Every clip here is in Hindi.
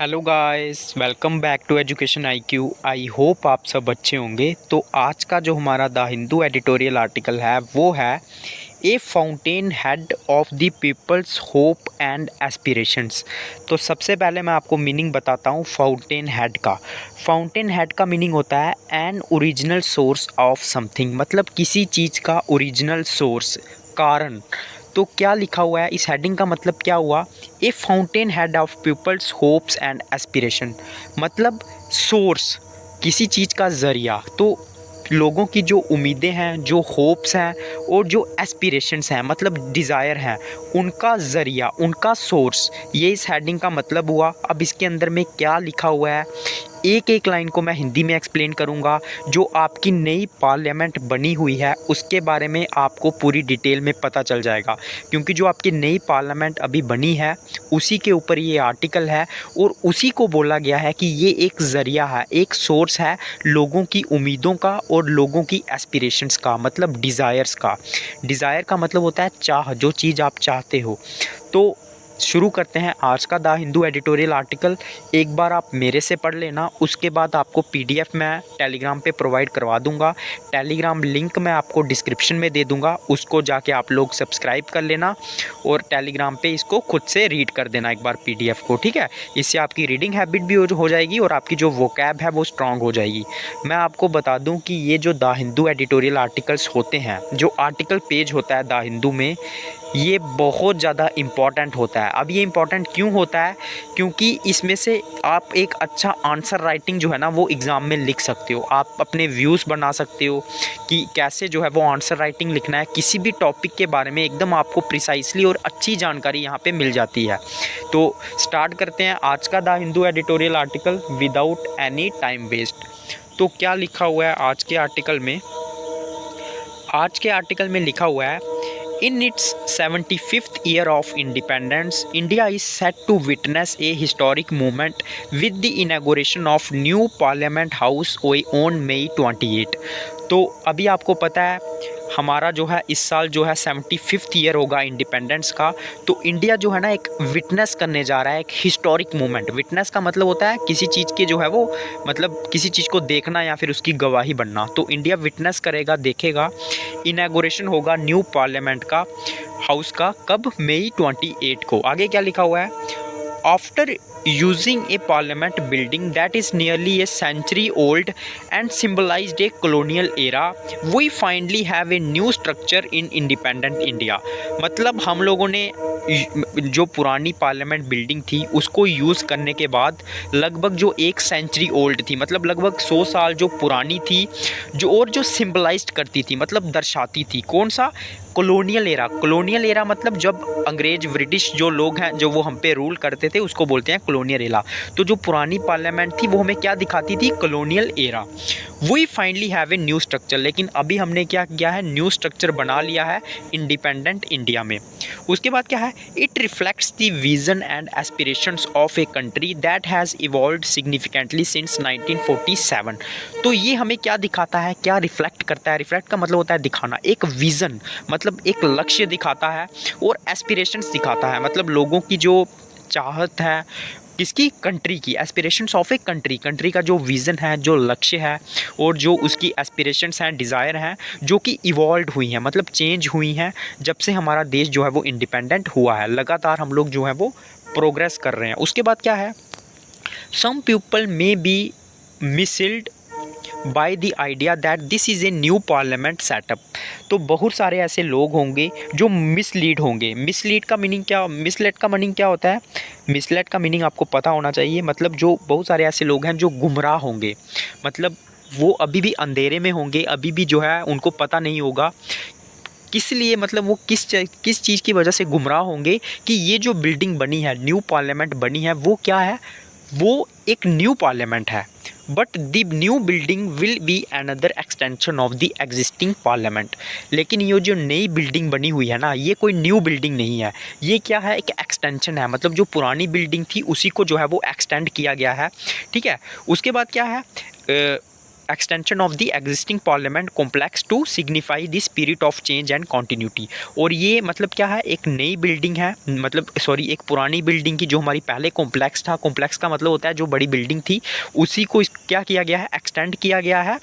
Hello guys, welcome back to Education IQ. I hope आप सब अच्छे होंगे। तो आज का जो हमारा द हिंदू एडिटोरियल आर्टिकल है वो है a fountain head of the people's hope and aspirations. तो सबसे पहले मैं आपको मीनिंग बताता हूँ फाउंटेन हेड का। फाउंटेन हेड का मीनिंग होता है an original source of something, मतलब किसी चीज़ का ओरिजिनल सोर्स, कारण। तो क्या लिखा हुआ है इस हेडिंग का मतलब क्या हुआ? A fountain head of people's hopes and aspiration, मतलब सोर्स, किसी चीज़ का ज़रिया। तो लोगों की जो उम्मीदें हैं, जो होप्स हैं और जो एस्पिरेशंस हैं, मतलब डिज़ायर हैं, उनका ज़रिया, उनका सोर्स, ये इस हेडिंग का मतलब हुआ। अब इसके अंदर में क्या लिखा हुआ है, एक एक लाइन को मैं हिंदी में एक्सप्लेन करूंगा। जो आपकी नई पार्लियामेंट बनी हुई है उसके बारे में आपको पूरी डिटेल में पता चल जाएगा, क्योंकि जो आपकी नई पार्लियामेंट अभी बनी है उसी के ऊपर ये आर्टिकल है और उसी को बोला गया है कि ये एक ज़रिया है, एक सोर्स है लोगों की उम्मीदों का और लोगों की एस्पिरेशंस का, मतलब डिज़ायर्स का। डिज़ायर का मतलब होता है चाह, जो चीज़ आप चाहते हो। तो शुरू करते हैं आज का द हिंदू एडिटोरियल आर्टिकल। एक बार आप मेरे से पढ़ लेना, उसके बाद आपको पीडीएफ मैं टेलीग्राम पे प्रोवाइड करवा दूंगा। टेलीग्राम लिंक मैं आपको डिस्क्रिप्शन में दे दूंगा, उसको जाके आप लोग सब्सक्राइब कर लेना और टेलीग्राम पे इसको खुद से रीड कर देना एक बार पीडीएफ को, ठीक है। इससे आपकी रीडिंग हैबिट भी हो जाएगी और आपकी जो वोकैब है वो स्ट्रांग हो जाएगी। मैं आपको बता दूँ कि ये जो द हिंदू एडिटोरियल आर्टिकल्स होते हैं, जो आर्टिकल पेज होता है द हिंदू में, ये बहुत ज़्यादा इम्पॉर्टेंट होता है। अब ये इम्पॉर्टेंट क्यों होता है? क्योंकि इसमें से आप एक अच्छा आंसर राइटिंग जो है ना वो एग्ज़ाम में लिख सकते हो। आप अपने व्यूज़ बना सकते हो कि कैसे जो है वो आंसर राइटिंग लिखना है। किसी भी टॉपिक के बारे में एकदम आपको प्रिसाइसली और अच्छी जानकारी यहाँ पे मिल जाती है। तो स्टार्ट करते हैं आज का the Hindu editorial article without any time waste. तो क्या लिखा हुआ है आज के आर्टिकल में? आज के आर्टिकल में लिखा हुआ है, In its 75th year of independence, India is set to witness a historic moment with the inauguration of new Parliament House on May 28। तो अभी आपको पता है हमारा जो है इस साल जो है 75th ईयर होगा इंडिपेंडेंस का। तो इंडिया जो है ना एक विटनेस करने जा रहा है, एक हिस्टोरिक मोमेंट। विटनेस का मतलब होता है किसी चीज़ के जो है वो, मतलब किसी चीज़ को देखना या फिर उसकी गवाही बनना। तो इंडिया विटनेस करेगा, देखेगा। इनॉग्रेशन होगा न्यू पार्लियामेंट का, हाउस का, कब? मई 28 को। आगे क्या लिखा हुआ है? After using a parliament building that is nearly a century old and symbolized a colonial era, we finally have a new structure in independent India। मतलब हम लोगों ने जो पुरानी पार्लियामेंट बिल्डिंग थी उसको यूज़ करने के बाद लगभग जो एक सेंचुरी ओल्ड थी, मतलब लगभग 100 साल जो पुरानी थी, जो और जो सिम्बलाइज्ड करती थी, मतलब दर्शाती थी, कौन सा? Colonial era. कॉलोनियल एरा मतलब जब अंग्रेज, ब्रिटिश जो लोग हैं जो वो हम पे रूल करते थे उसको बोलते हैं कॉलोनियल एरा। तो जो पुरानी पार्लियामेंट थी वो हमें क्या दिखाती थी? Colonial era. We finally have a new structure, लेकिन अभी हमने क्या किया है? न्यू स्ट्रक्चर बना लिया है इंडिपेंडेंट इंडिया में। उसके बाद क्या है? It reflects the vision and aspirations of a country that has evolved significantly since 1947। तो ये हमें क्या दिखाता है, क्या रिफ्लेक्ट करता है? रिफ्लेक्ट का मतलब होता है दिखाना, एक विज़न, मतलब एक लक्ष्य दिखाता है, और एस्पिरेशंस दिखाता है, मतलब लोगों की जो चाहत है, किसकी? कंट्री की। Aspirations of a country, country का जो विज़न है, जो लक्ष्य है, और जो उसकी एस्पिरेशंस हैं, डिज़ायर हैं, जो कि इवॉल्व हुई हैं, मतलब चेंज हुई हैं जब से हमारा देश जो है वो इंडिपेंडेंट हुआ है। लगातार हम लोग जो है वो प्रोग्रेस कर रहे हैं। उसके बाद क्या है? Some people may be misled by the idea that this is a new parliament setup. तो बहुत सारे ऐसे लोग होंगे जो मिसलीड होंगे। मिसलीड का मीनिंग क्या? मिसलेड का मीनिंग क्या होता है? मिसलेड का मीनिंग आपको पता होना चाहिए, मतलब जो बहुत सारे ऐसे लोग हैं जो गुमराह होंगे, मतलब वो अभी भी अंधेरे में होंगे, अभी भी जो है उनको पता नहीं होगा किस लिए, मतलब वो किस चीज़ की वजह से गुमराह होंगे कि ये जो बिल्डिंग बनी है, न्यू पार्लियामेंट बनी है, वो क्या है? वो एक न्यू पार्लियामेंट है। But the new building will be another extension of the existing parliament. लेकिन ये जो नई बिल्डिंग बनी हुई है ना, ये कोई न्यू बिल्डिंग नहीं है, ये क्या है? एक एक्सटेंशन है, मतलब जो पुरानी बिल्डिंग थी उसी को जो है वो एक्सटेंड किया गया है, ठीक है। उसके बाद क्या है? Extension of the existing parliament complex to signify the spirit of change and continuity. और ये मतलब क्या है, एक नई बिल्डिंग है, मतलब सॉरी एक पुरानी बिल्डिंग की, जो हमारी पहले कॉम्प्लेक्स था, कॉम्प्लेक्स का मतलब होता है जो बड़ी बिल्डिंग थी, उसी को क्या किया गया है, एक्सटेंड किया गया है।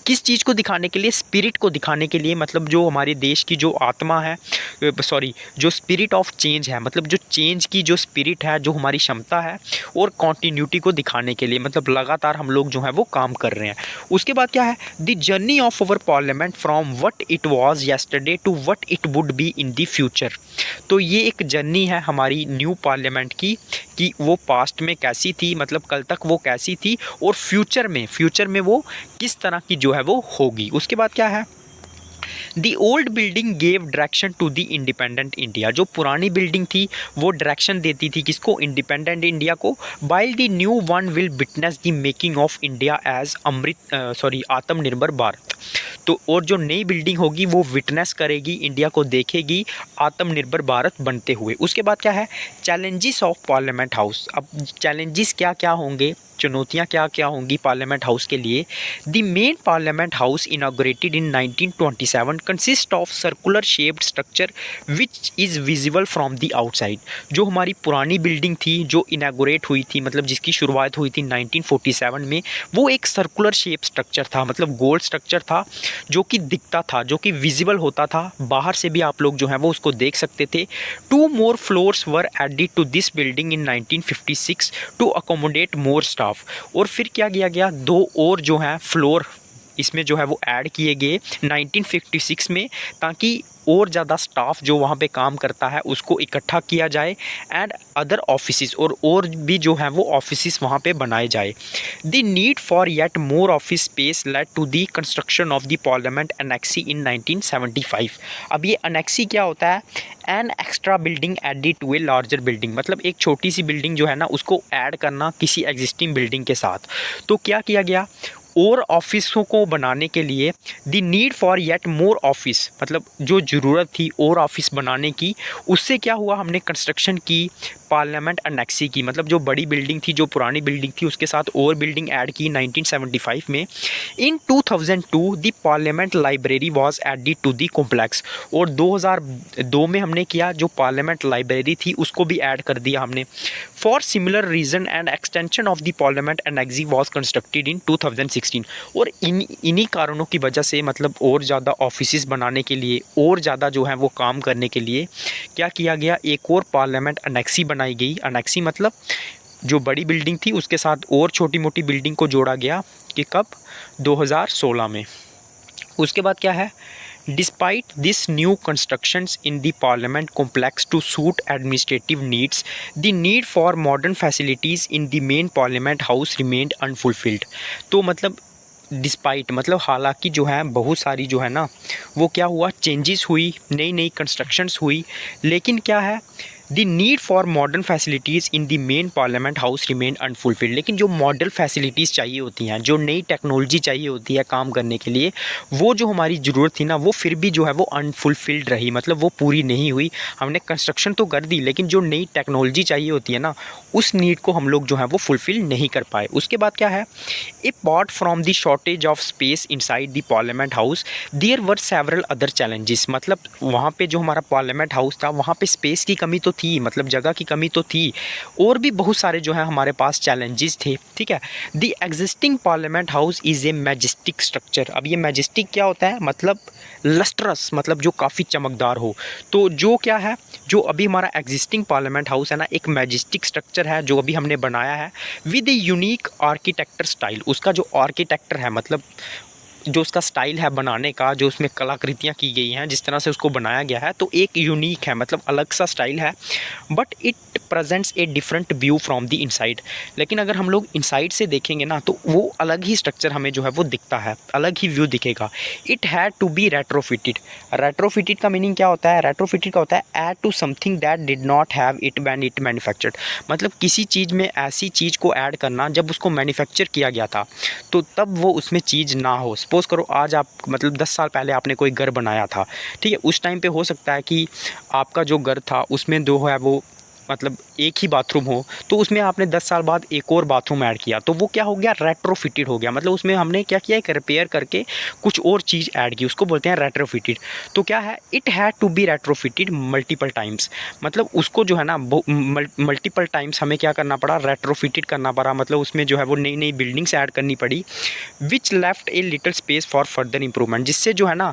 किस चीज़ को दिखाने के लिए, स्पिरिट को दिखाने के लिए, मतलब जो हमारे देश की जो आत्मा है, सॉरी जो स्पिरिट ऑफ चेंज है, मतलब जो चेंज की जो स्पिरिट है, जो हमारी क्षमता है, और कॉन्टिन्यूटी को दिखाने के लिए, मतलब लगातार हम लोग जो है वो काम कर रहे हैं। उसके बाद क्या है, the journey of our parliament from what it was yesterday to what it would be in the future. तो ये एक जर्नी है हमारी न्यू पार्लियामेंट की, कि वो पास्ट में कैसी थी, मतलब कल तक वो कैसी थी, और फ्यूचर में वो किस तरह की जो है वो होगी। उसके बाद क्या है, the old building gave direction to the independent India. जो पुरानी बिल्डिंग थी वो डायरेक्शन देती थी किसको, इंडिपेंडेंट इंडिया को। While the new one will witness the making of India as आत्मनिर्भर भारत। तो और जो नई बिल्डिंग होगी वो विटनेस करेगी, इंडिया को देखेगी आत्मनिर्भर भारत बनते हुए। उसके बाद क्या है, चैलेंजेस ऑफ पार्लियामेंट हाउस। अब चैलेंजेस क्या क्या होंगे, चुनौतियाँ क्या क्या होंगी पार्लियामेंट हाउस के लिए। The main parliament house inaugurated in 1927 consist of circular shaped structure which is visible from the outside. जो हमारी पुरानी बिल्डिंग थी, जो इनाग्रेट हुई थी, मतलब जिसकी शुरुआत हुई थी 1947 में, वो एक सर्कुलर शेप स्ट्रक्चर था, मतलब गोल स्ट्रक्चर था, जो कि दिखता था, जो कि विजिबल होता था, बाहर से भी आप लोग जो है वो उसको देख सकते थे। 2 more floors were added to this building in 1956 to accommodate more staff. और फिर क्या किया गया, 2 और जो है फ्लोर इसमें जो है वो ऐड किए गए 1956 में, ताकि और ज़्यादा स्टाफ जो वहाँ पे काम करता है उसको इकट्ठा किया जाए, एंड अदर ऑफिसेस, और भी जो है वो ऑफिसेस वहाँ पे बनाए जाए। The need for yet more office space led to the construction of the parliament annexe in 1975। अब ये अनेक्सी क्या होता है, an extra building added to a larger building, मतलब एक छोटी सी बिल्डिंग जो है ना उसको ऐड करना किसी एग्जिस्टिंग बिल्डिंग के साथ। तो क्या किया गया, और ऑफिसों को बनाने के लिए the need for yet more office, मतलब जो ज़रूरत थी और ऑफिस बनाने की, उससे क्या हुआ, हमने कंस्ट्रक्शन की पार्लियामेंट अनेक्सी की, मतलब जो बड़ी बिल्डिंग थी, जो पुरानी बिल्डिंग थी, उसके साथ और बिल्डिंग ऐड की 1975 में। In 2002 the parliament library was added to the complex. और 2002 में हमने किया, जो पार्लियामेंट लाइब्रेरी थी उसको भी ऐड कर दिया हमने। For similar reason and extension of the parliament annexe was constructed in 2016। और इन्हीं कारणों की वजह से, मतलब और ज़्यादा ऑफिसेस बनाने के लिए, और ज़्यादा जो है वो काम करने के लिए क्या किया गया, एक और पार्लियामेंट अनेक्सी बनाई गई। अनेक्सी मतलब जो बड़ी बिल्डिंग थी उसके साथ और छोटी मोटी बिल्डिंग को जोड़ा गया, कि कब, 2016 में। उसके बाद क्या है, Despite this new constructions in the parliament complex to suit administrative needs, the need for modern facilities in the main parliament house remained unfulfilled। तो मतलब डिस्पाइट मतलब हालांकि जो है बहुत सारी जो है ना वो क्या हुआ, चेंजेस हुई, नई नई कंस्ट्रक्शंस हुई, लेकिन क्या है, the need for modern facilities in the main parliament house remain unfulfilled. लेकिन जो मॉडर्न फैसिलिटीज़ चाहिए होती हैं, जो नई टेक्नोलॉजी चाहिए होती है काम करने के लिए, वो जो हमारी ज़रूरत थी ना, वो फिर भी जो है वो अनफुलफिल्ड रही, मतलब वो पूरी नहीं हुई। हमने कंस्ट्रक्शन तो कर दी, लेकिन जो नई टेक्नोलॉजी चाहिए होती है ना, उस नीड को हम लोग जो है वो फुलफ़िल नहीं कर पाए। उसके बाद क्या है, apart from the shortage of space inside the parliament house there were several other challenges. मतलब वहाँ पे जो हमारा पार्लियामेंट हाउस था, वहाँ पे स्पेस की कमी तो थी, मतलब जगह की कमी तो थी, और भी बहुत सारे जो है हमारे पास चैलेंजेस थे। ठीक है, the existing parliament house is a majestic structure. अब ये मैजेस्टिक क्या होता है, मतलब लस्ट्रस, मतलब जो काफ़ी चमकदार हो। तो जो क्या है, जो अभी हमारा एग्जिस्टिंग पार्लियामेंट हाउस है ना, एक मैजेस्टिक स्ट्रक्चर है जो अभी हमने बनाया है, with a unique architecture style. उसका जो आर्किटेक्टर है, मतलब जो उसका स्टाइल है बनाने का, जो उसमें कलाकृतियाँ की गई हैं, जिस तरह से उसको बनाया गया है, तो एक यूनिक है, मतलब अलग सा स्टाइल है। But it presents a different view from the inside. लेकिन अगर हम लोग इनसाइड से देखेंगे ना, तो वो अलग ही स्ट्रक्चर हमें जो है वो दिखता है, अलग ही व्यू दिखेगा। It had to be retrofitted. Retrofitted का मीनिंग क्या होता है, रेट्रोफिटेड का होता है add to something that did not have it when it manufactured. मतलब किसी चीज़ में ऐसी चीज़ को ऐड करना जब उसको मैन्युफैक्चर किया गया था, तो तब वो उसमें चीज़ ना हो। सपोज़ करो आज आप, मतलब 10 साल पहले आपने कोई घर बनाया था, ठीक है, उस टाइम पे हो सकता है कि आपका जो घर था उसमें जो है वो मतलब एक ही बाथरूम हो, तो उसमें आपने 10 साल बाद एक और बाथरूम ऐड किया, तो वो क्या हो गया, रेट्रोफिटेड हो गया। मतलब उसमें हमने क्या किया, एक रिपेयर करके कुछ और चीज़ ऐड की, उसको बोलते हैं रेट्रोफिटेड। तो क्या है, it had to be retrofitted multiple times, मतलब उसको जो है ना मल्टीपल टाइम्स हमें क्या करना पड़ा, रेट्रोफिटेड करना पड़ा। मतलब उसमें जो है वो नई नई बिल्डिंग्स ऐड करनी पड़ी, विच left a little space for further improvement, जिससे जो है ना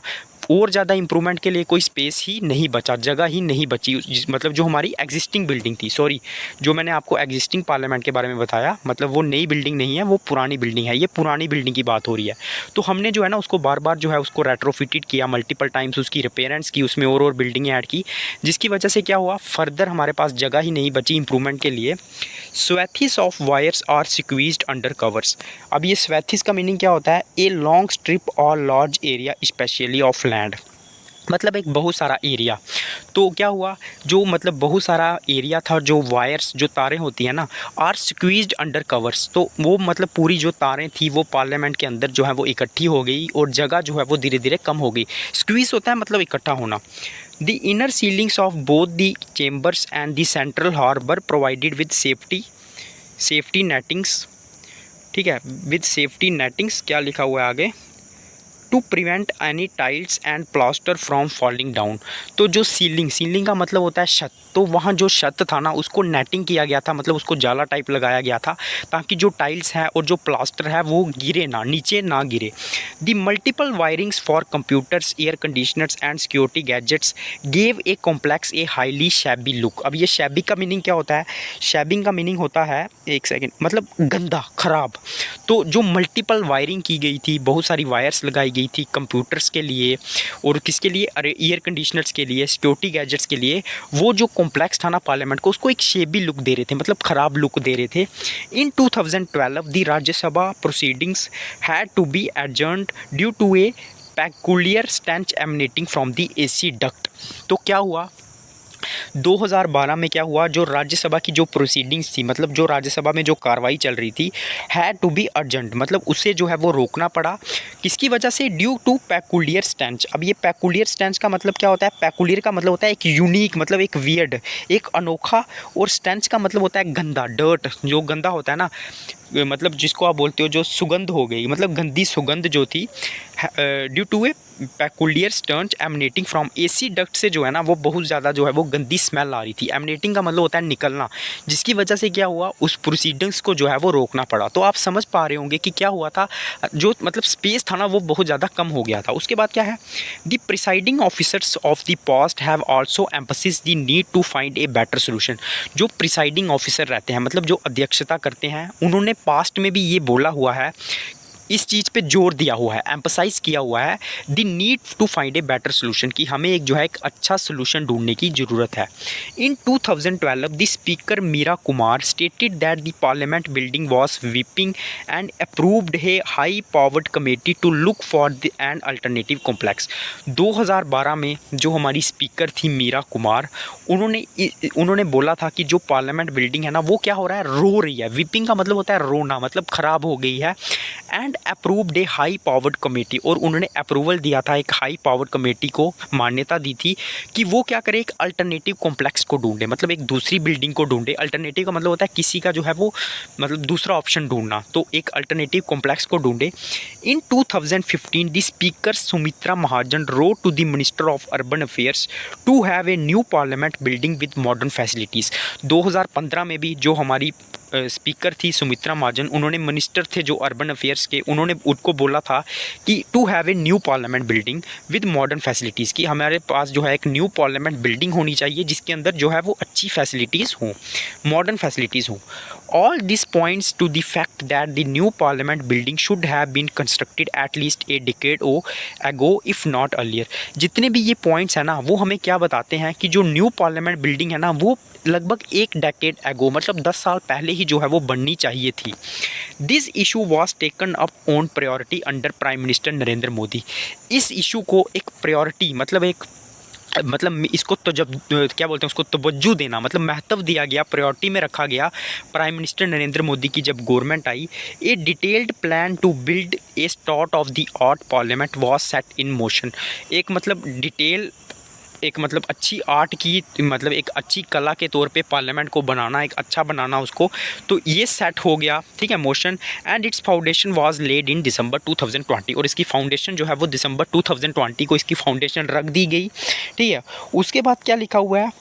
और ज़्यादा इंप्रूवमेंट के लिए कोई स्पेस ही नहीं बचा, जगह ही नहीं बची। मतलब जो हमारी एग्जिस्टिंग बिल्डिंग थी, सॉरी, जो मैंने आपको एग्जिस्टिंग पार्लियामेंट के बारे में बताया, मतलब वो नई बिल्डिंग नहीं है, वो पुरानी बिल्डिंग है, ये पुरानी बिल्डिंग की बात हो रही है। तो हमने जो है ना उसको बार बार जो है उसको रेट्रोफिटेड किया मल्टीपल टाइम्स, उसकी रिपेयरेंट्स की, उसमें और बिल्डिंगें ऐड की, जिसकी वजह से क्या हुआ, फर्दर हमारे पास जगह ही नहीं बची इंप्रूवमेंट के लिए। Swathes of wires are squeezed under covers. अब ये स्वैथिस का मीनिंग क्या होता है, ए लॉन्ग स्ट्रिप और large area specially of land, मतलब एक बहुत सारा एरिया। तो क्या हुआ, जो मतलब बहुत सारा एरिया था, जो वायर्स, जो तारें होती हैं ना, आर स्क्वीज्ड अंडर कवर्स, तो वो मतलब पूरी जो तारें थी वो पार्लियामेंट के अंदर जो है वो इकट्ठी हो गई, और जगह जो है वो धीरे धीरे कम हो गई। स्क्वीज होता है मतलब इकट्ठा होना। The inner ceilings of both the chambers and the central harbour provided with safety nettings, ठीक है, विद सेफ्टी नेटिंग्स, क्या लिखा हुआ है आगे, to prevent any tiles and plaster from falling down. तो जो सीलिंग का मतलब होता है छत, तो वहाँ जो छत था ना उसको नेटिंग किया गया था, मतलब उसको जाला टाइप लगाया गया था, ताकि जो टाइल्स है और जो प्लास्टर है वो गिरे ना, नीचे ना गिरे। The multiple wirings for computers, air conditioners and security gadgets gave a complex a highly shabby look. अब ये शैबी का मीनिंग क्या होता है, शैबिंग का मीनिंग होता है, एक सेकेंड, मतलब गंदा, ख़राब। तो जो मल्टीपल वायरिंग की गई थी, बहुत सारी वायर्स लगाई गई थी कंप्यूटर्स के लिए, और किसके लिए, अरे एयर कंडीशनर्स के लिए, सिक्योरिटी गैजेट्स के लिए, वो जो कॉम्प्लेक्स था ना पार्लियामेंट को, उसको एक शेबी लुक दे रहे थे, मतलब ख़राब लुक दे रहे थे। In 2012 the Rajya Sabha proceedings had to be adjourned due to a peculiar stench emanating from the AC duct. तो क्या हुआ, 2012 में क्या हुआ, जो राज्यसभा की जो प्रोसीडिंग्स थी, मतलब जो राज्यसभा में जो कार्रवाई चल रही थी, हैड टू बी अर्जेंट, मतलब उसे जो है वो रोकना पड़ा, किसकी वजह से, ड्यू टू पेकुलियर स्टेंच। अब ये पेकुलियर स्टेंच का मतलब क्या होता है, पेकुलियर का मतलब होता है एक यूनिक, मतलब एक वियर्ड, एक अनोखा, और स्टेंच का मतलब होता है गंदा, डर्ट, जो गंदा होता है ना, मतलब जिसको आप बोलते हो जो सुगंध हो गई, मतलब गंदी सुगंध जो थी, due to a peculiar stench emanating from AC duct, से जो है ना वो बहुत ज़्यादा जो है वो गंदी स्मेल आ रही थी। एमनेटिंग का मतलब होता है निकलना, जिसकी वजह से क्या हुआ, उस प्रोसीडिंग्स को जो है वो रोकना पड़ा। तो आप समझ पा रहे होंगे कि क्या हुआ था, जो मतलब स्पेस था ना वो बहुत ज़्यादा कम हो गया था। उसके बाद क्या है, the presiding officers of the past have also emphasis the need to find a better solution. जो प्रिसाइडिंग ऑफिसर रहते हैं, मतलब जो अध्यक्षता करते हैं, उन्होंने पास्ट में भी ये बोला हुआ है, इस चीज़ पे जोर दिया हुआ है, एम्फसाइज किया हुआ है, the need to find a better solution, कि हमें एक जो है एक अच्छा सोल्यूशन ढूंढने की ज़रूरत है। In 2012 the speaker Meira Kumar stated that the parliament building was weeping and approved a high powered committee to look for an alternative complex. 2012 में जो हमारी स्पीकर थी मीरा कुमार, उन्होंने बोला था कि जो पार्लियामेंट बिल्डिंग है ना वो क्या हो रहा है, रो रही है। वीपिंग का मतलब होता है रोना, मतलब ख़राब हो गई है। And approved a high powered committee, और उन्होंने अप्रूवल दिया था, एक हाई पावर्ड कमेटी को मान्यता दी थी कि वो क्या करे, एक अल्टरनेटिव कॉम्प्लेक्स को ढूंढे, मतलब एक दूसरी बिल्डिंग को ढूंढे। अल्टरनेटिव का मतलब होता है किसी का जो है वो मतलब दूसरा ऑप्शन ढूंढना, तो एक अल्टरनेटिव कॉम्प्लेक्स को ढूंढे। In 2015 the speaker Sumitra Mahajan wrote to the minister of urban affairs to have a new parliament building with modern facilities. 2015 में भी जो हमारी स्पीकर थी सुमित्रा महाजन, उन्होंने मिनिस्टर थे जो अर्बन अफेयर्स के, उन्होंने उनको बोला था कि to have a new parliament building with modern facilities, कि हमारे पास जो है एक न्यू पार्लियामेंट बिल्डिंग होनी चाहिए जिसके अंदर जो है वो अच्छी फैसिलिटीज़ हों, मॉडर्न फैसिलिटीज़ हों। All this points to the fact that the new parliament building should have been constructed at least a decade ago if not earlier. जितने भी ये पॉइंट्स हैं ना वो हमें क्या बताते हैं कि जो न्यू पार्लियामेंट बिल्डिंग है ना वो लगभग एक डेकेड एगो, मतलब 10 साल पहले ही जो है वो बननी चाहिए थी। This issue was taken up on priority under prime minister Narendra Modi. इस इशू को एक प्रायोरिटी, मतलब इसको तो जब क्या बोलते हैं उसको तवज्जो देना, मतलब महत्व दिया गया, प्रायोरिटी में रखा गया प्राइम मिनिस्टर नरेंद्र मोदी की जब गवर्नमेंट आई। A detailed plan to build a state of the art parliament was set in motion. एक मतलब डिटेल एक मतलब अच्छी आर्ट की मतलब एक अच्छी कला के तौर पे पार्लियामेंट को बनाना, एक अच्छा बनाना उसको, तो ये सेट हो गया, ठीक है, motion. And its foundation was laid in December 2020, और इसकी फाउंडेशन जो है वो दिसंबर 2020 को इसकी फाउंडेशन रख दी गई, ठीक है। उसके बाद क्या लिखा हुआ है,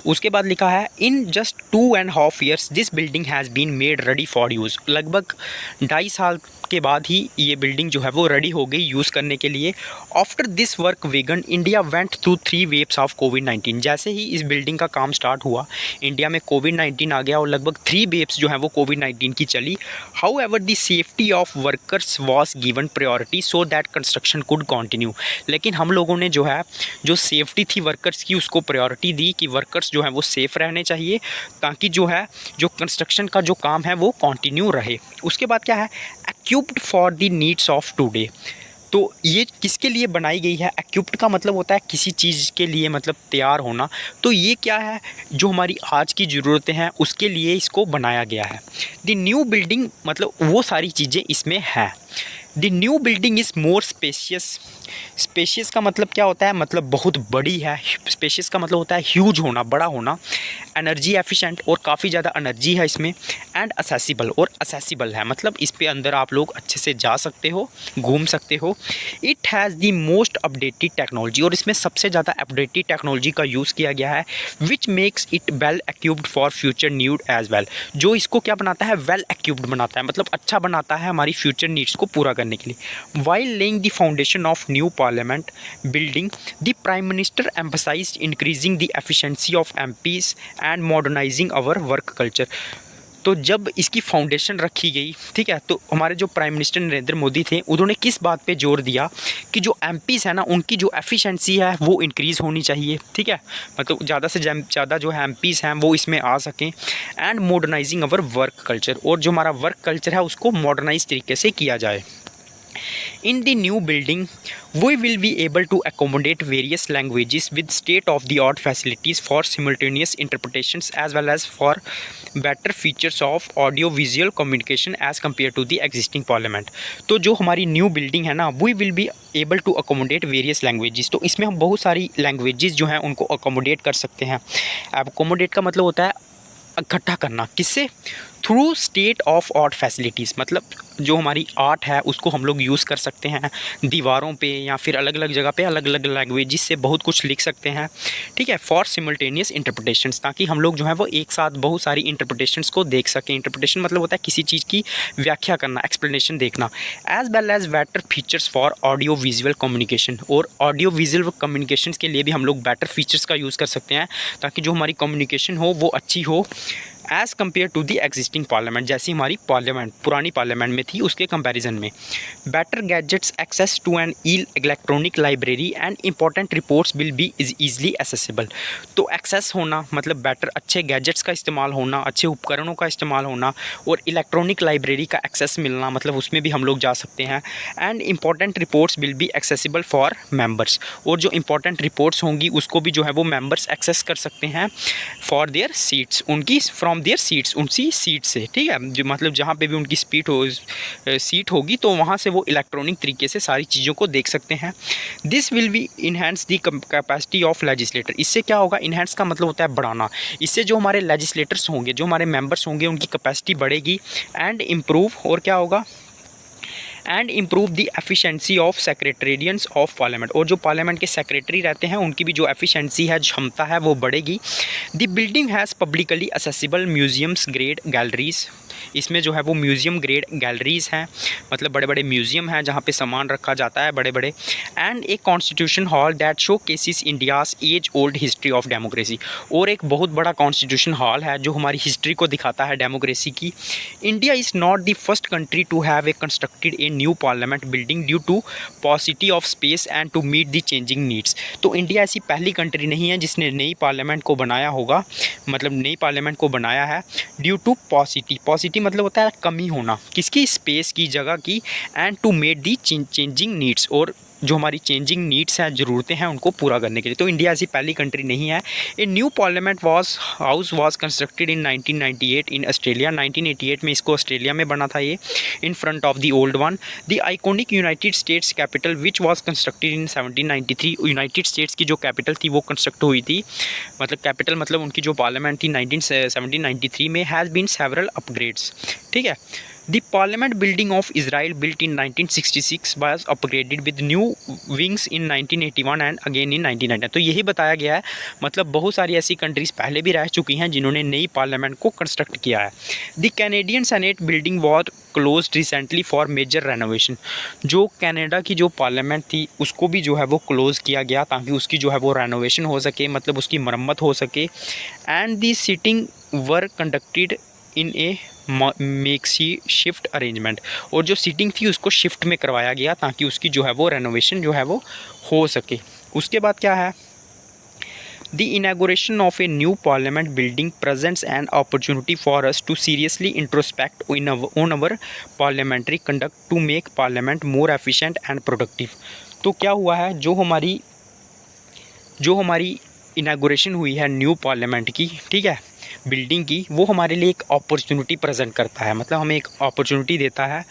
उसके बाद लिखा है in just 2.5 years this building has been made ready for use. लगभग 2.5 साल के बाद ही ये बिल्डिंग जो है वो रेडी हो गई यूज़ करने के लिए। After this work began India went through 3 waves of कोविड-19। जैसे ही इस बिल्डिंग का काम स्टार्ट हुआ, इंडिया में कोविड-19 आ गया और लगभग 3 वेव्स जो है वो कोविड-19 की चली। How ever the safety of workers was given priority so that construction could continue. लेकिन हम लोगों ने जो है जो सेफ्टी थी वर्कर्स की उसको प्रायोरिटी दी कि वर्कर्स जो हैं वो सेफ़ रहने चाहिए, ताकि जो है जो कंस्ट्रक्शन का जो काम है वो कंटिन्यू रहे। उसके बाद क्या है, equipped for the needs of today. तो ये किसके लिए बनाई गई है, एक्विप्ड का मतलब होता है किसी चीज़ के लिए मतलब तैयार होना, तो ये क्या है, जो हमारी आज की ज़रूरतें हैं उसके लिए इसको बनाया गया है। द न्यू बिल्डिंग मतलब वो सारी चीज़ें इसमें हैं। The new building is more spacious. Spacious का मतलब क्या होता है, मतलब बहुत बड़ी है। स्पेशियस का मतलब होता है ह्यूज होना, बड़ा होना। एनर्जी एफिशिएंट, और काफ़ी ज़्यादा एनर्जी है इसमें। एंड असेसिबल, और असेसिबल है मतलब इस पे अंदर आप लोग अच्छे से जा सकते हो, घूम सकते हो। It has the most updated technology, और इसमें सबसे ज़्यादा अपडेटेड टेक्नोलॉजी का यूज़ किया गया है, which makes it well equipped for future need as well. जो इसको क्या बनाता है, वेल एक्विप्ड बनाता है, मतलब अच्छा बनाता है हमारी फ्यूचर नीड्स को पूरा करने के लिए। While laying the foundation of new parliament building, the prime minister emphasised increasing the efficiency of MPs and modernising our work culture. तो जब इसकी फाउंडेशन रखी गई, ठीक है, तो हमारे जो प्राइम मिनिस्टर नरेंद्र मोदी थे उन्होंने किस बात पे जोर दिया कि जो एमपीज़ है ना उनकी जो एफिशिएंसी है वो इंक्रीज़ होनी चाहिए, ठीक है, मतलब ज़्यादा से ज़्यादा जो है एमपीज़ हैं वो इसमें आ सकें। And modernising our work culture, और जो हमारा वर्क कल्चर है उसको मॉडर्नाइज तरीके से किया जाए। In the new building, we will be able to accommodate various languages with state-of-the-art facilities for simultaneous interpretations as well as for better features of audio-visual communication as compared to the existing parliament। तो जो हमारी न्यू बिल्डिंग है ना, we will be able to accommodate various languages। तो इसमें हम बहुत सारी लैंग्वेजेस जो हैं उनको अकोमोडेट कर सकते हैं। अकोमोडेट का मतलब होता है इकट्ठा करना, किससे, through state of art facilities, मतलब जो हमारी आर्ट है उसको हम लोग यूज़ कर सकते हैं दीवारों पे या फिर अलग अलग जगह पे अलग अलग लैंग्वेजेस से बहुत कुछ लिख सकते हैं, ठीक है, फॉर सिमल्टेनियस इंटरप्रिटेशंस, ताकि हम लोग जो है वो एक साथ बहुत सारी इंटरप्रिटेशंस को देख सकें। इंटरप्रिटेशन मतलब होता है किसी चीज़ की व्याख्या करना, एक्सप्लेनेशन देखना। As well as better features for audio visual communication, और ऑडियो विजुअल कम्युनिकेशन के लिए भी हम लोग बेटर फीचर्स का यूज़ कर सकते हैं, ताकि जो हमारी कम्युनिकेशन हो वो अच्छी हो as compared to the existing parliament, जैसी हमारी पार्लियामेंट पुरानी पार्लियामेंट में थी उसके कंपैरिजन में। Better gadgets access to an electronic library and important reports will be is easily accessible. तो एक्सेस होना मतलब बेटर अच्छे गैजेट्स का इस्तेमाल होना, अच्छे उपकरणों का इस्तेमाल होना, और इलेक्ट्रॉनिक लाइब्रेरी का एक्सेस मिलना, मतलब उसमें भी हम लोग जा सकते हैं। And important reports will be accessible for members, और जो इंपॉर्टेंट रिपोर्ट्स होंगी उसको भी जो है वो मेम्बर्स एक्सेस कर सकते हैं फॉर देयर सीट्स, उनकी फ्रॉम देयर सीट्स, उनकी सीट से, ठीक है, जो मतलब जहाँ पे भी उनकी सीट होगी तो वहाँ से वो इलेक्ट्रॉनिक तरीके से सारी चीज़ों को देख सकते हैं। This will be enhance the capacity of legislator. इससे क्या होगा, इन्हेंस का मतलब होता है बढ़ाना। इससे जो हमारे लेजिस्लेटर्स होंगे, जो हमारे मेंबर्स होंगे, उनकी कैपेसिटी बढ़ेगी। एंड इम्प्रूव, और क्या होगा, and improve the efficiency of secretariats of parliament, और जो पार्लियामेंट के सेक्रेटरी रहते हैं उनकी भी जो एफिशिएंसी है, क्षमता है, वो बढ़ेगी। The building has publicly accessible museums grade galleries. इसमें जो है वो म्यूज़ियम ग्रेड गैलरीज़ हैं, मतलब बड़े बड़े म्यूज़ियम हैं जहाँ पे सामान रखा जाता है बड़े बड़े। एंड एक constitution hall that showcases India's age old history of democracy, और एक बहुत बड़ा कॉन्स्टिट्यूशन हॉल है जो हमारी हिस्ट्री को दिखाता है डेमोक्रेसी की। India is not the first country to have a constructed a new parliament building due to paucity of space and to meet the changing needs. तो इंडिया ऐसी पहली कंट्री नहीं है जिसने नई पार्लियामेंट को बनाया होगा, मतलब नई पार्लियामेंट को बनाया है ड्यू टू पॉसिटी। पॉसिटी मतलब होता है कमी होना, किसकी, स्पेस की, जगह की। And to meet the changing needs, और जो हमारी चेंजिंग नीड्स हैं, ज़रूरतें हैं, उनको पूरा करने के लिए। तो इंडिया ऐसी पहली कंट्री नहीं है। ए new parliament house was constructed in 1998 in Australia. 1988 में इसको ऑस्ट्रेलिया में बना था ये, in front of the old one. The iconic United states capital which was constructed in 1793। United states की जो कैपिटल थी वो कंस्ट्रक्ट हुई थी, मतलब कैपिटल मतलब उनकी जो पार्लियामेंट थी 1793 में, हैज़ बीन सेवरल अपग्रेड्स। ठीक है। The Parliament building of Israel built in 1966 was upgraded with new wings in 1981 and again in 1990। तो यही बताया गया है, मतलब बहुत सारी ऐसी कंट्रीज़ पहले भी रह चुकी हैं जिन्होंने नई पार्लियामेंट को कंस्ट्रक्ट किया है। The Canadian senate building was close recently for major renovation. जो कनाडा की जो पार्लियामेंट थी उसको भी जो है वो क्लोज़ किया गया ताकि उसकी जो है वो रेनोवेशन हो सके, मतलब उसकी मरम्मत हो सके। And the sitting were conducted in A maxi shift arrangement. और जो सीटिंग थी उसको शिफ्ट में करवाया गया ताकि उसकी जो है वो रेनोवेशन जो है वो हो सके। उसके बाद क्या है, the inauguration of a new parliament building presents an opportunity for us to seriously introspect on our parliamentary conduct to make parliament more efficient and productive. तो क्या हुआ है, जो हमारी इनॉग्रेशन हुई है न्यू पार्लियामेंट की, ठीक है, बिल्डिंग की, वो हमारे लिए एक अपॉर्चुनिटी प्रेजेंट करता है, मतलब हमें एक अपॉर्चुनिटी देता है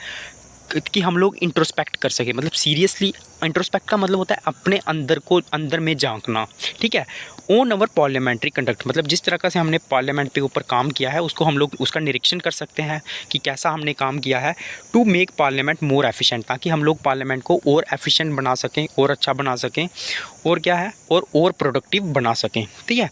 कि हम लोग इंट्रोस्पेक्ट कर सकें। मतलब सीरियसली इंट्रोस्पेक्ट का मतलब होता है अपने अंदर में झांकना। ठीक है। ऑन अवर पार्लियामेंट्री कंडक्ट, मतलब जिस तरह का से हमने पार्लियामेंट पे ऊपर काम किया है उसको हम लोग उसका निरीक्षण कर सकते हैं कि कैसा हमने काम किया है। To make parliament more efficient, ताकि हम लोग पार्लियामेंट को और एफिशिएंट बना सकें, और अच्छा बना सकें, और क्या है, और प्रोडक्टिव बना सकें। ठीक है।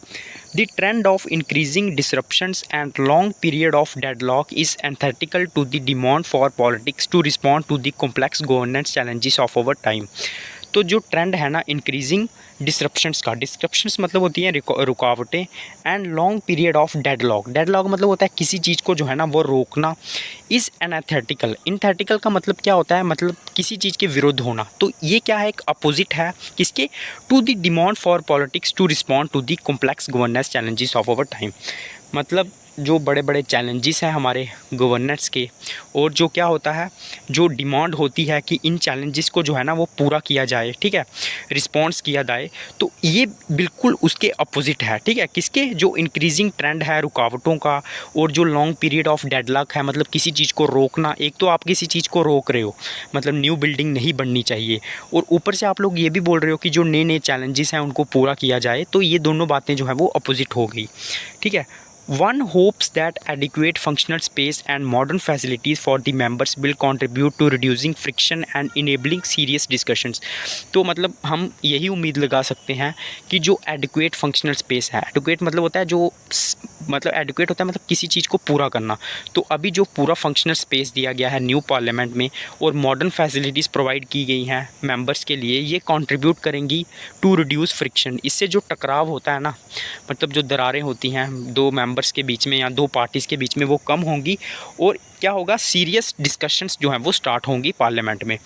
The trend of increasing disruptions and long period of deadlock is antithetical to the demand for politics to respond to the complex governance challenges of our time। तो जो ट्रेंड है ना इंक्रीजिंग डिसरप्शंस का, डिसरप्शंस मतलब होती हैं रुकावटें, and long period of deadlock, deadlock मतलब होता है किसी चीज़ को जो है ना वो रोकना। इज़ एनाथेटिकल, इनथेटिकल का मतलब क्या होता है, मतलब किसी चीज़ के विरुद्ध होना। तो ये क्या है, एक अपोजिट है किसके, to the demand for politics to respond to the complex governance challenges of our time. मतलब जो बड़े बड़े चैलेंजेस हैं हमारे गवर्नेंस के, और जो क्या होता है, जो डिमांड होती है कि इन चैलेंजेस को जो है ना वो पूरा किया जाए, ठीक है, रिस्पॉन्स किया जाए। तो ये बिल्कुल उसके अपोजिट है। ठीक है। किसके, जो इंक्रीजिंग ट्रेंड है रुकावटों का, और जो लॉन्ग पीरियड ऑफ डेडलॉक है, मतलब किसी चीज़ को रोकना। एक तो आप किसी चीज़ को रोक रहे हो, मतलब न्यू बिल्डिंग नहीं बननी चाहिए, और ऊपर से आप लोग ये भी बोल रहे हो कि जो नए नए चैलेंजेस हैं उनको पूरा किया जाए। तो ये दोनों बातें जो है वो अपोजिट हो गई। ठीक है। One hopes that adequate functional space and modern facilities for the members will contribute to reducing friction and enabling serious discussions। तो मतलब हम यही उम्मीद लगा सकते हैं कि जो adequate functional space है, adequate मतलब होता है जो, मतलब adequate होता है मतलब किसी चीज़ को पूरा करना। तो अभी जो पूरा फंक्शनल स्पेस दिया गया है न्यू पार्लियामेंट में, और मॉडर्न फैसिलिटीज़ प्रोवाइड की गई हैं मेंबर्स के लिए, ये कंट्रीब्यूट करेंगी टू रिड्यूस फ्रिक्शन। इससे जो टकराव होता है ना, मतलब जो दरारें होती हैं दो मेंबर्स के बीच में या दो पार्टीज़ के बीच में, वो कम होंगी, और क्या होगा, सीरियस डिस्कशंस जो हैं वो स्टार्ट होंगी पार्लियामेंट में।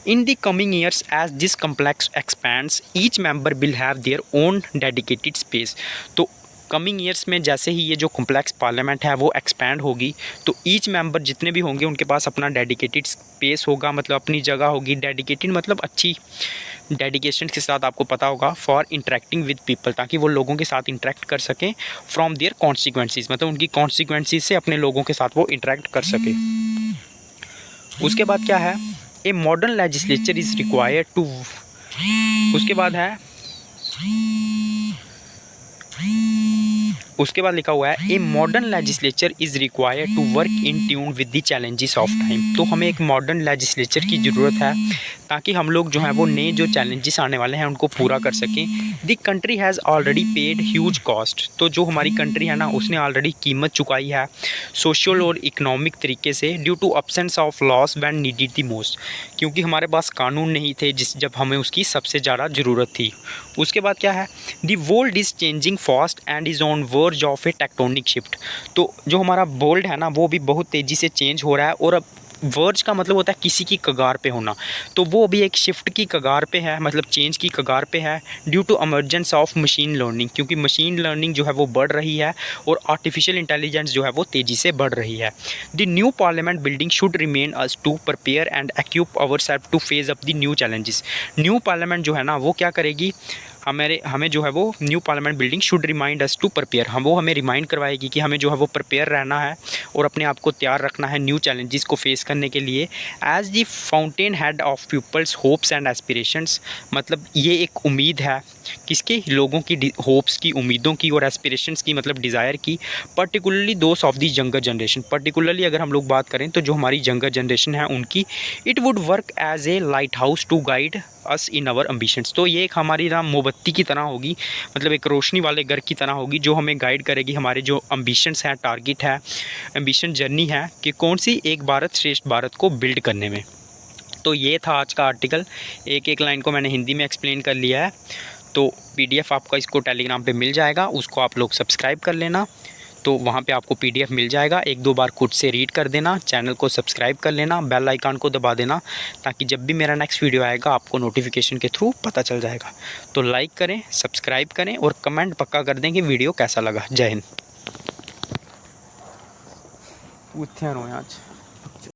In the coming years as this complex expands each member will have their own dedicated space. तो कमिंग ईयर्स में जैसे ही ये जो कॉम्प्लेक्स पार्लियामेंट है वो एक्सपैंड होगी, तो ईच मेंबर जितने भी होंगे उनके पास अपना डेडिकेटेड स्पेस होगा, मतलब अपनी जगह होगी। डेडिकेटेड मतलब अच्छी डेडिकेशन के साथ, आपको पता होगा, फॉर इंटरेक्टिंग विद पीपल, ताकि वो लोगों के साथ इंटरेक्ट कर सकें, फ्रॉम देयर कॉन्सिक्वेंसीज, मतलब उनकी कॉन्सिक्वेंसीज से अपने लोगों के साथ वो इंटरेक्ट कर सके। उसके बाद क्या है, a modern legislature is required to, उसके बाद है, उसके बाद लिखा हुआ है, a modern legislature is required to work in tune with the challenges of time. तो हमें एक मॉडर्न लेजिस्लेचर की ज़रूरत है ताकि हम लोग जो है वो नए जो चैलेंजेस आने वाले हैं उनको पूरा कर सकें। The country has already paid huge cost. तो जो हमारी कंट्री है ना उसने ऑलरेडी कीमत चुकाई है सोशल और इकोनॉमिक तरीके से, due to absence of laws when needed the most, क्योंकि हमारे पास कानून नहीं थे जब हमें उसकी सबसे ज़्यादा ज़रूरत थी। उसके बाद क्या है, the world is changing fast and is on verge of A tectonic shift. तो जो हमारा वर्ल्ड है ना वो भी बहुत तेज़ी से चेंज हो रहा है, और अब वर्ज का मतलब होता है किसी की कगार पे होना, तो वो अभी एक शिफ्ट की कगार पे है, मतलब चेंज की कगार पे है due to emergence of machine learning, क्योंकि मशीन लर्निंग जो है वो बढ़ रही है और आर्टिफिशियल इंटेलिजेंस जो है वो तेज़ी से बढ़ रही है। The new parliament building should remain us to prepare and equip our self to face up the new challenges. New parliament जो है ना वो क्या करेगी, हमें जो है वो new parliament building should remind us to prepare, वो हमें रिमाइंड करवाएगी कि हमें जो है वो प्रिपेयर रहना है और अपने आप को तैयार रखना है न्यू चैलेंजेस को फेस करने के लिए। As the fountain head of people's hopes and aspirations, मतलब ये एक उम्मीद है किसके, लोगों की होप्स की, उम्मीदों की और एस्पिरेशंस की, मतलब डिज़ायर की, particularly those of the younger generation. Particularly अगर हम लोग बात करें तो जो हमारी यंगर जनरेशन है उनकी, it would work as a lighthouse to guide us in our ambitions. तो ये एक हमारी ना मोमबत्ती की तरह होगी, मतलब एक रोशनी वाले घर की तरह होगी जो हमें गाइड करेगी हमारे जो एम्बिशंस हैं, टारगेट है, एम्बिशन जर्नी है कि कौन सी एक भारत श्रेष्ठ भारत को बिल्ड करने में। तो ये था आज का आर्टिकल, एक एक लाइन को मैंने हिंदी में एक्सप्लेन कर लिया है। तो पीडीएफ आपका इसको टेलीग्राम पे मिल जाएगा, उसको आप लोग सब्सक्राइब कर लेना, तो वहाँ पे आपको पीडीएफ मिल जाएगा। एक दो बार खुद से रीड कर देना, चैनल को सब्सक्राइब कर लेना, बेल आइकन को दबा देना, ताकि जब भी मेरा नेक्स्ट वीडियो आएगा आपको नोटिफिकेशन के थ्रू पता चल जाएगा। तो लाइक करें, सब्सक्राइब करें और कमेंट पक्का कर दें कि वीडियो कैसा लगा। जय हिंद।